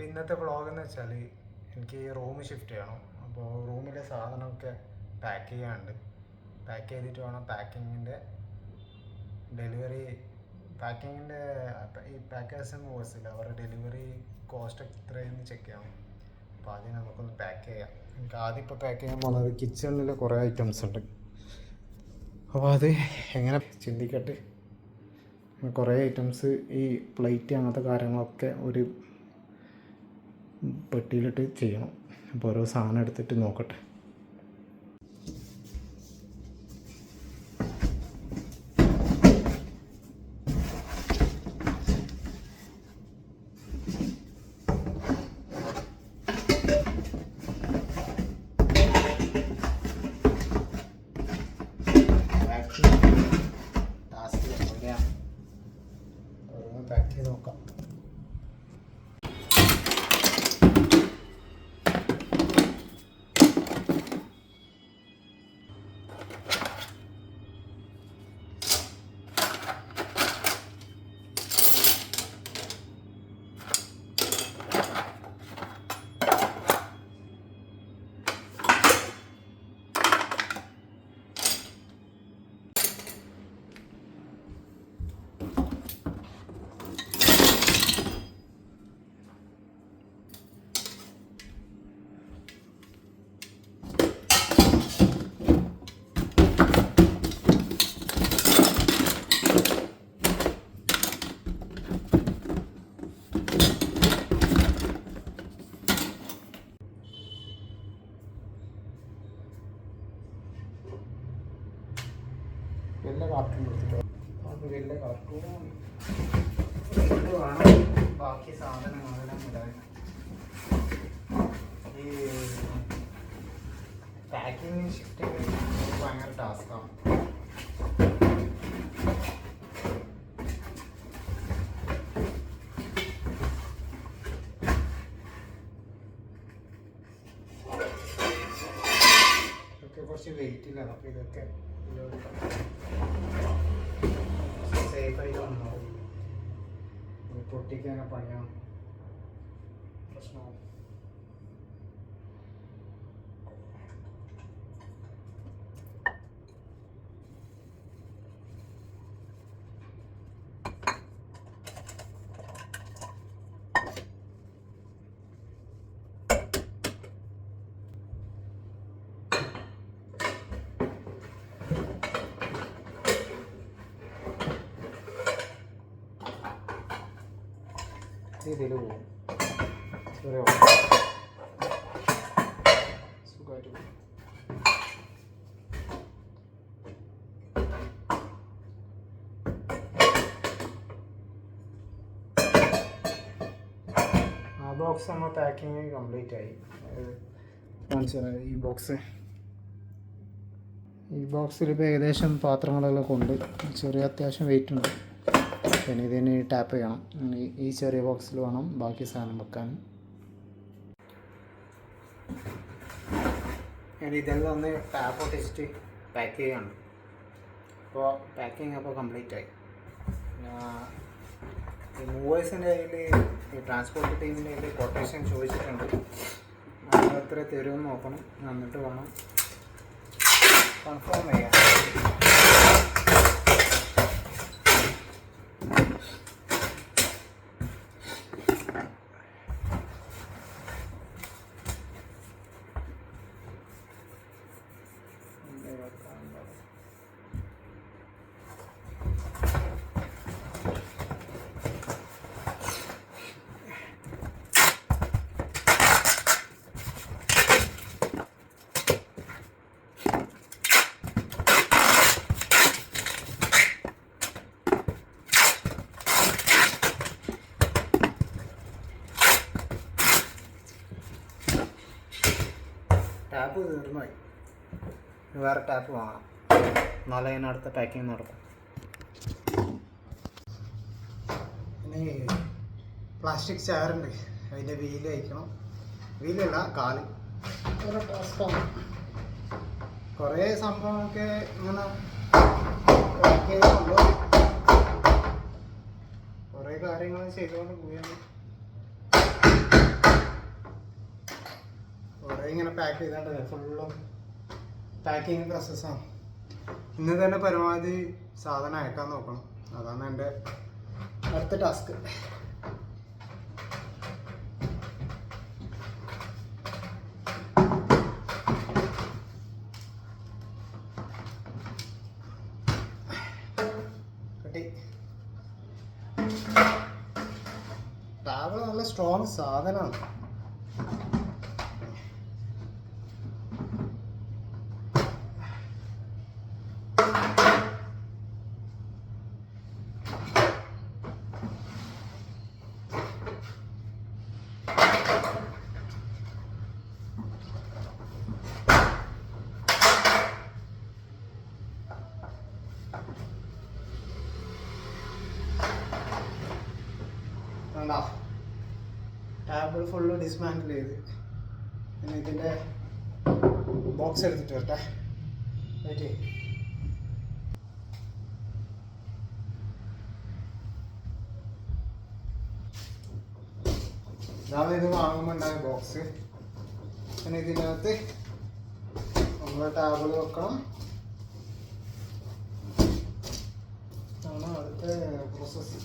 അപ്പോൾ ഇന്നത്തെ വ്ളോഗെന്ന് വെച്ചാൽ എനിക്ക് റൂം ഷിഫ്റ്റ് ചെയ്യണം. അപ്പോൾ റൂമിലെ സാധനമൊക്കെ പാക്ക് ചെയ്യാനുണ്ട്. പാക്ക് ചെയ്തിട്ട് വേണം പാക്കിങ്ങിൻ്റെ ഈ പാക്കേഴ്സ് മൂവേഴ്സില്ല, അവരുടെ ഡെലിവറി കോസ്റ്റ് എത്രയെന്ന് ചെക്ക് ചെയ്യണം. അപ്പോൾ ആദ്യം നമുക്കൊന്ന് പാക്ക് ചെയ്യാം. എനിക്ക് ആദ്യം ഇപ്പോൾ പാക്ക് ചെയ്യാൻ പോകുന്നത് കിച്ചണിൽ കുറേ ഐറ്റംസ് ഉണ്ട്. അപ്പോൾ അത് എങ്ങനെ ചിന്തിക്കട്ടെ. കുറേ ഐറ്റംസ്, ഈ പ്ലേറ്റ് അങ്ങനത്തെ കാര്യങ്ങളൊക്കെ ഒരു പെട്ടിയിലിട്ട് ചെയ്യണം. അപ്പോൾ ഓരോ സാധനം എടുത്തിട്ട് നോക്കട്ടെ. പാക്ക് ചെയ്ത് നോക്കാം. വലിയ കാർട്ടൂൺ കൊടുത്തിട്ടോ, അത് വലിയ കാർട്ടൂൺ വേണം. ബാക്കി സാധനങ്ങളെല്ലാം ഇടാൻ ഈ പാക്കിങ് ഷിഫ്റ്റ് ഭയങ്കര ടാസ്ക്കാണ്. ഇതൊക്കെ കുറച്ച് വെയിറ്റിലാണ്. അപ്പോൾ ഇതൊക്കെ സേഫായിട്ട് വന്നോളും. പൊട്ടിക്കാൻ പണിയാണ് പ്രശ്നമാവും. ഇതിൽ പോകും സുഖമായിട്ട് പോകും. ആ ബോക്സ് നമ്മൾ പാക്കിങ് കംപ്ലീറ്റ് ആയി. ഈ ബോക്സിൽ ഇപ്പോൾ ഏകദേശം പാത്രങ്ങളെല്ലാം കൊണ്ട് ചെറിയ അത്യാവശ്യം വെയിറ്റ് ഉണ്ട്. പിന്നെ ഇതിന് ടാപ്പ് ചെയ്യണം. ഈ ചെറിയ ബോക്സിൽ വേണം ബാക്കി സാധനം വെക്കാൻ. ഞാൻ ഇതെല്ലാം ഒന്ന് ടാപ്പ് ഒട്ടിച്ചിട്ട് പാക്ക് ചെയ്യണം. അപ്പോൾ പാക്കിങ് അപ്പോൾ കംപ്ലീറ്റ് ആയി. മൂവേഴ്സിൻ്റെ കയ്യിൽ, ഈ ട്രാൻസ്പോർട്ട് ടീമിൻ്റെ കയ്യിൽ കൊട്ടേഷൻ ചോദിച്ചിട്ടുണ്ട്. അത് എത്ര തരുമെന്ന് നോക്കണം. എന്നിട്ട് വേണം കൺഫേം ചെയ്യാൻ. ടാപ്പ് തീർന്നുപോയി. വേറെ ടാപ്പ് വാങ്ങണം, എന്നാലേ ഞാൻ അടുത്ത പാക്കിങ് നടക്കും. പിന്നെ പ്ലാസ്റ്റിക് ചെയറുണ്ട്, അതിൻ്റെ വീല് അയക്കണം. വീലല്ല, കാല്. കുറേ ടാസ്ക്കാണ്. കുറേ സംഭവമൊക്കെ ഇങ്ങനെ കുറേ കാര്യങ്ങൾ ചെയ്തുകൊണ്ട് പോയാണ്. ഇങ്ങനെ പാക്ക് ചെയ്താണ്ട് ഫുള്ളും പാക്കിങ് പ്രോസസ്സാണ്. ഇന്ന് തന്നെ പരമാവധി സാധനം അയക്കാൻ നോക്കണം. അതാണ് എൻ്റെ അടുത്ത ടാസ്ക്. ടാബ് നല്ല സ്ട്രോങ് സാധനമാണ്. ടാബിൾ ഫുള്ള് ഡിസ്മാൻഡിൽ ചെയ്ത് പിന്നെ ഇതിൻ്റെ ബോക്സ് എടുത്തിട്ട് വരട്ടെ. വെയിറ്റ് ചെയ്യും. ഇതാണ് ഇത് വാങ്ങുമ്പോൾ ഉണ്ടായ ബോക്സ്. പിന്നെ ഇതിനകത്ത് നമ്മൾ ടാബിൾ വെക്കണം. അടുത്ത പ്രോസസ്സ്.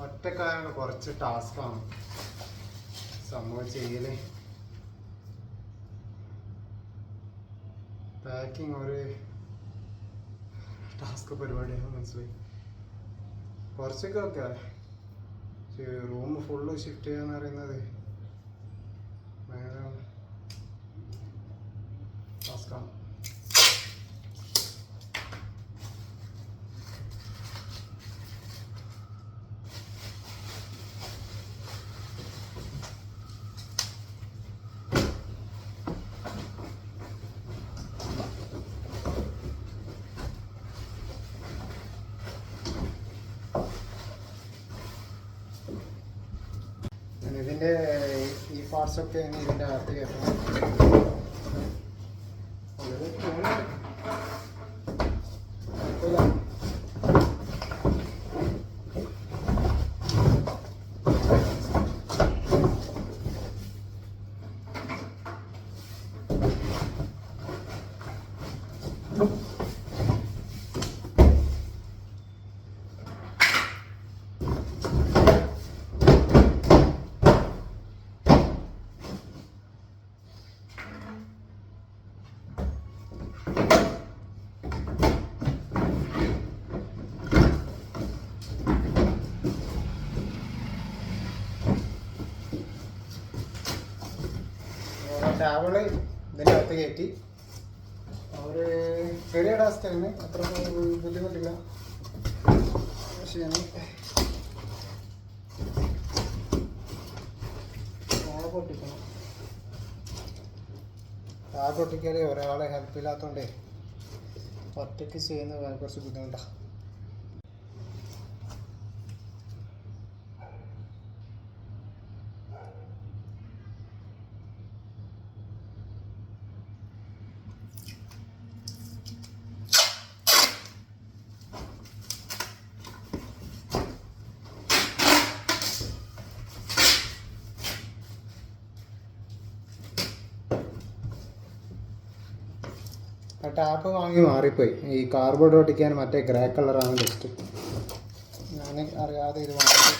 ഒറ്റക്കായാണ് കുറച്ച് ടാസ്ക്കാണ് സംഭവം ചെയ്യല്. പാക്കിങ് ഒരു ടാസ്ക് പരിപാടിയാണ്, മനസ്സിലായി. കുറച്ചൊക്കെ ഒക്കെ റൂം ഫുള്ള് ഷിഫ്റ്റ് ചെയ്യാന്ന് പറയുന്നത് ഭയങ്കര ടാസ്ക്കാണ്. ഇതിൻ്റെ ഈ പാർട്സൊക്കെ ഇതിൻ്റെ അകത്ത് കയറ്റണം. ടാബിള് ഇതിൻ്റെ അകത്ത് കയറ്റി ഒരു ചെറിയ ടാസ്ക്കാണ്, അത്ര ബുദ്ധിമുട്ടില്ല. പക്ഷേ ഓളെ പൊട്ടിക്കണം. ടാബ് പൊട്ടിക്കാൽ ഒരാളെ ഹെൽപ്പില്ലാത്തതുകൊണ്ടേ ഒറ്റയ്ക്ക് ചെയ്യുന്നത് കുറച്ച് ബുദ്ധിമുട്ടാണ്. ടാപ്പ് വാങ്ങി മാറിപ്പോയി. ഈ കാർബോർഡ് ഒട്ടിക്കാൻ മറ്റേ ഗ്രേ കളറാണ് ബെസ്റ്റ്. ഞാൻ അറിയാതെ ഇത് വാങ്ങി.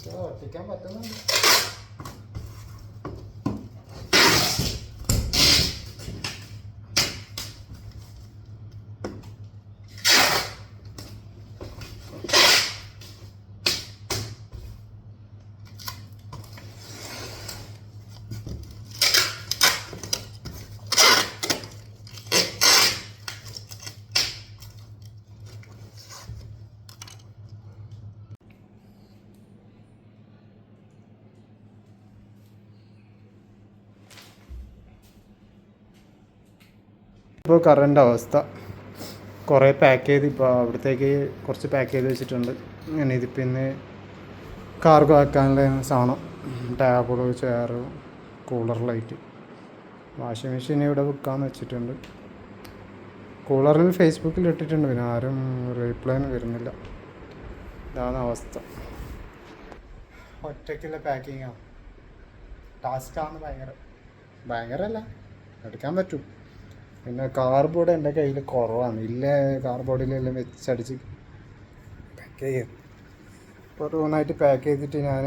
പക്ഷെ ഒട്ടിക്കാൻ പറ്റുന്നുണ്ട്. ഇപ്പോൾ കറണ്ട് അവസ്ഥ കുറേ പാക്ക് ചെയ്ത് ഇപ്പോൾ അവിടത്തേക്ക് കുറച്ച് പാക്ക് ചെയ്ത് വെച്ചിട്ടുണ്ട്. അങ്ങനെ ഇത് പിന്നെ കാർഗോ ആക്കാനുള്ള സാധനം, table, chair, cooler, light, washing machine ഇവിടെ വിൽക്കാമെന്ന് വെച്ചിട്ടുണ്ട്. കൂളറിൽ ഫേസ്ബുക്കിൽ ഇട്ടിട്ടുണ്ട്, പിന്നെ ആരും റീപ്ലൈന് വരുന്നില്ല. ഇതാണ് അവസ്ഥ. ഒറ്റയ്ക്കുള്ള പാക്കിങ്ങാണ്, ടാസ്ക്കാണ്. ഭയങ്കരമല്ല, എടുക്കാൻ പറ്റും. പിന്നെ കാർബോർഡ് എൻ്റെ കയ്യിൽ കുറവാണ്. ഇല്ല കാർബോർഡിലെല്ലാം വെച്ചടിച്ച് പാക്ക് ചെയ്യും. ഇപ്പോൾ റൂമായിട്ട് പാക്ക് ചെയ്തിട്ട് ഞാൻ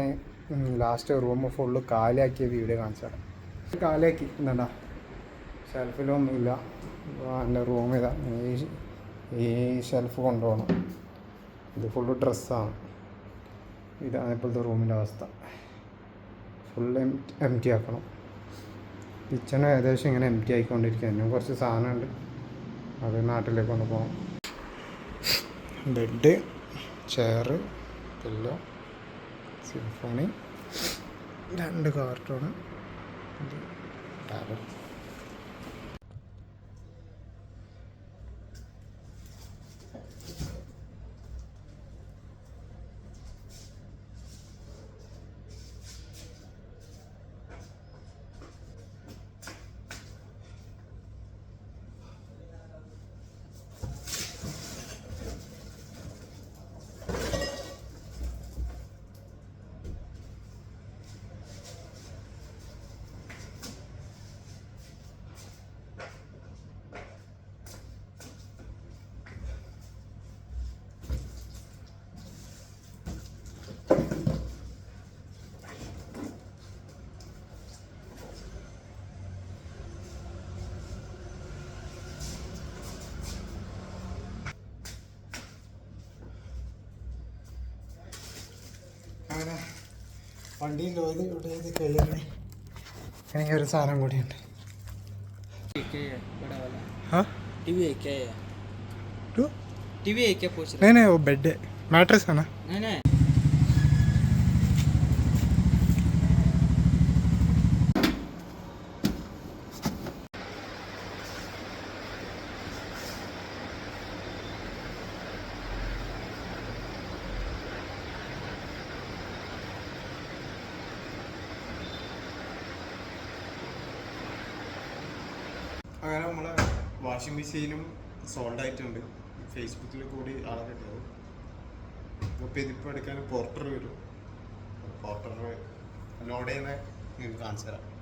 ലാസ്റ്റ് റൂം ഫുള്ള് കാലിയാക്കിയ വീഡിയോ കാണിച്ചു തരാം. കാലിയാക്കി എന്താ ഷെൽഫിലൊന്നുമില്ല. എൻ്റെ റൂം ഇതാ, ഈ ഷെൽഫ് കൊണ്ടുപോകണം. ഇത് ഫുള്ള് ഡ്രസ്സാണ്. ഇതാണ് ഇപ്പോഴത്തെ റൂമിൻ്റെ അവസ്ഥ. ഫുള്ള് എം ടി ആക്കണം. കിച്ചണും ഏകദേശം ഇങ്ങനെ എം ടി ആയിക്കൊണ്ടിരിക്കുക. ഇന്നും കുറച്ച് സാധനമുണ്ട്, അത് നാട്ടിലേക്ക് കൊണ്ടുപോകണം. Bed, chair, pillow, symphony, 2 carton, tab. അങ്ങനെ വണ്ടി ലോഡ് ചെയ്ത് കഴിയണേ. എനിക്ക് ഒരു സാധനം കൂടിയുണ്ട്. नहीं नहीं वो बेड है, मैट्रेस है ना. नहीं അങ്ങനെ നമ്മളെ വാഷിംഗ് മെഷീനും സോൾഡ് ആയിട്ടുണ്ട്. ഫേസ്ബുക്കിൽ കൂടി ആളെ കിട്ടിയത്. അപ്പോൾ ഇതിപ്പോൾ എടുക്കാൻ പോർട്ടർ വരും. പോർട്ടർ ലോഡ് ചെയ്യുന്ന നിങ്ങൾക്ക് കാണിച്ചു തരാം.